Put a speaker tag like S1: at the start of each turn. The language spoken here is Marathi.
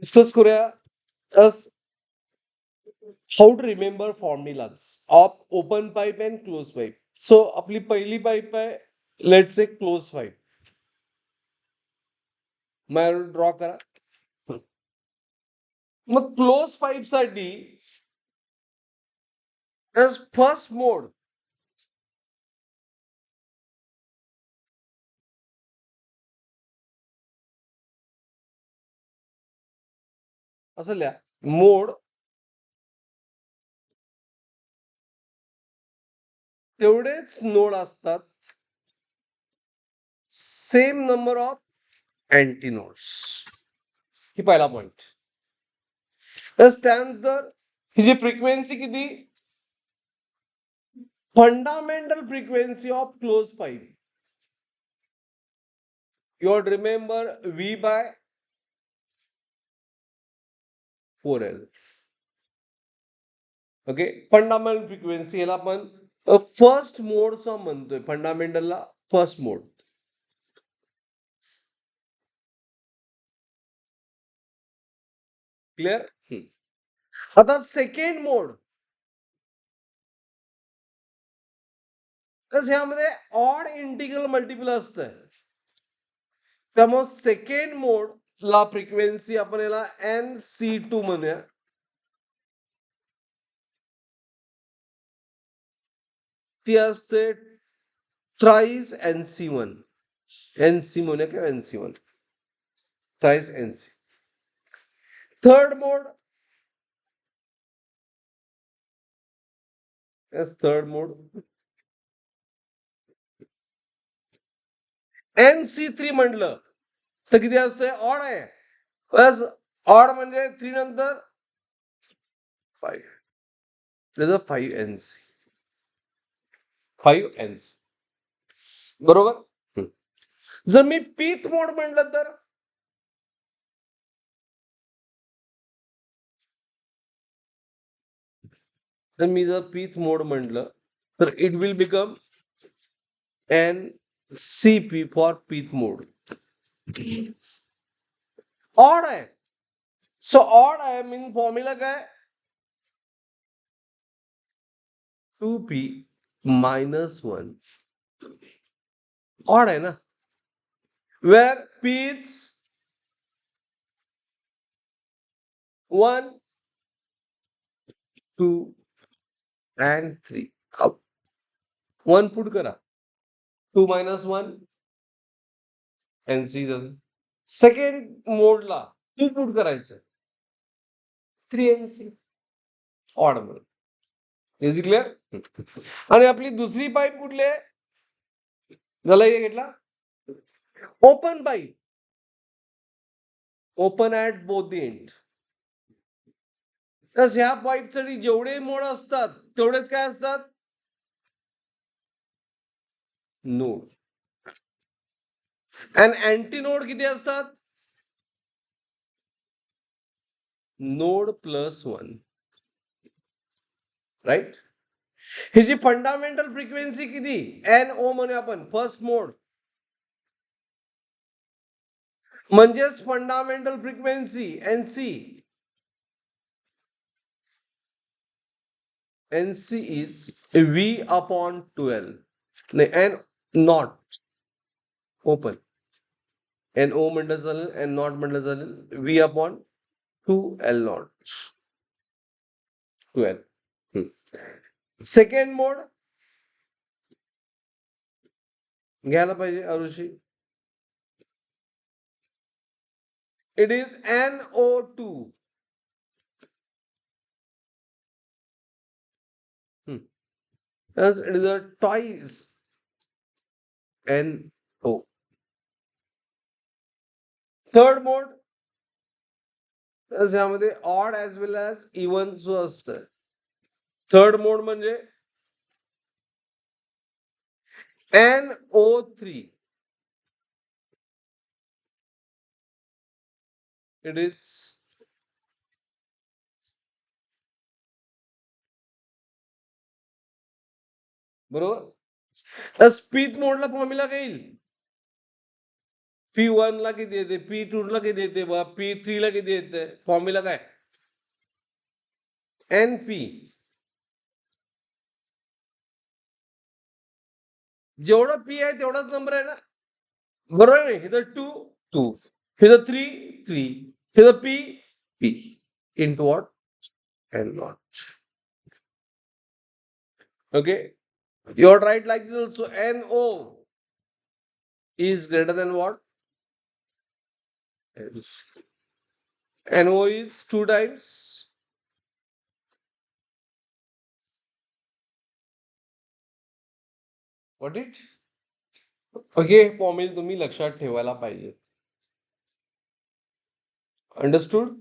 S1: डिस्कस करूया how to remember formulas of open pipe and close pipe. So आपली पहिली पाईप आहे, लेट्स ए क्लोज पाईप. माझ्यावर ड्रॉ करा. मग क्लोज पाईप साठी फर्स्ट मोड असं लिहा. मोड तेवढेच नोड असतात, same number of anti nodes. ही पहिला पॉइंट. त्यानंतर ही जी फ्रिक्वेन्सी किती, fundamental frequency of close pipe, you ought to remember V by 4L. Okay, fundamental frequency याला आपण फर्स्ट मोडचा म्हणतोय. फंडामेंटलला फर्स्ट मोड. क्लिअर. आता सेकंड मोड, तर ह्यामध्ये ऑड इंटिग्रल मल्टिपल असतंय. त्यामुळे सेकंड मोड ला फ्रिक्वेन्सी आपण याला NC2 म्हणूया. ती असते थ्राइस NC1. NC म्हणूया किंवा NC1, थ्राइस NC. थर्ड मोड, थर्ड मोड NC3 म्हटलं तर किती असते, ऑड आहे. प्लस ऑड म्हणजे 3 नंतर 5, 5NC. 5NC बरोबर. जर मी पीथ मोड म्हटलं तर मी जर पीथ मोड म्हटलं तर it will become NCP for pth mode. Odd आहे. सो ऑड आहे मीन फॉर्म्युला काय, 2P -1. ऑड आहे ना, where P is 1, 2 and 3. 1 put करा, 2 - 1 NC झालं. सेकंड मोडला 2 पुट करायचं, 3NC ऑड म्हणून. Is clear. आणि आपली दुसरी पाईप कुठली आहे, झाला हे घेतला open pipe, open at both end. तर ह्या पाईप साठी जेवढे मोड असतात तेवढेच काय असतात, नोड. आणि अँटी नोड किती असतात, नोड +1. राईट. ही जी फंडामेंटल फ्रिक्वेन्सी किती, NO म्हणूया आपण, फर्स्ट मोड म्हणजेच fundamental frequency NC. NC is V/12. नाही, N नॉट ओपन, NO म्हटलं चालेल, N नॉट म्हटलं चालेल, V/2L0 12. सेकंड मोड घ्यायला पाहिजे Arushi. It is NO2. As it is a twice NO. Third mode, यामध्ये odd as well as even जो असतं. थर्ड मोड म्हणजे NO3. इट इज बरोबर. स्पीथ मोडला फॉर्म्युला काय येईल, P1 ला किती येते, P2 ला किती येते बघा, P3 ला किती येते, फॉर्म्युला काय, NP. जेवढं P आहे तेवढाच नंबर आहे ना, बरोबर आहे. इथं 2 2, इथं 3 3, इथं P P into what, N0. Okay, you are right like this also. NO is greater than what, NO is 2 times. What it? Okay, formula तुम्ही लक्षात ठेवायला पाहिजे. अंडरस्टूड.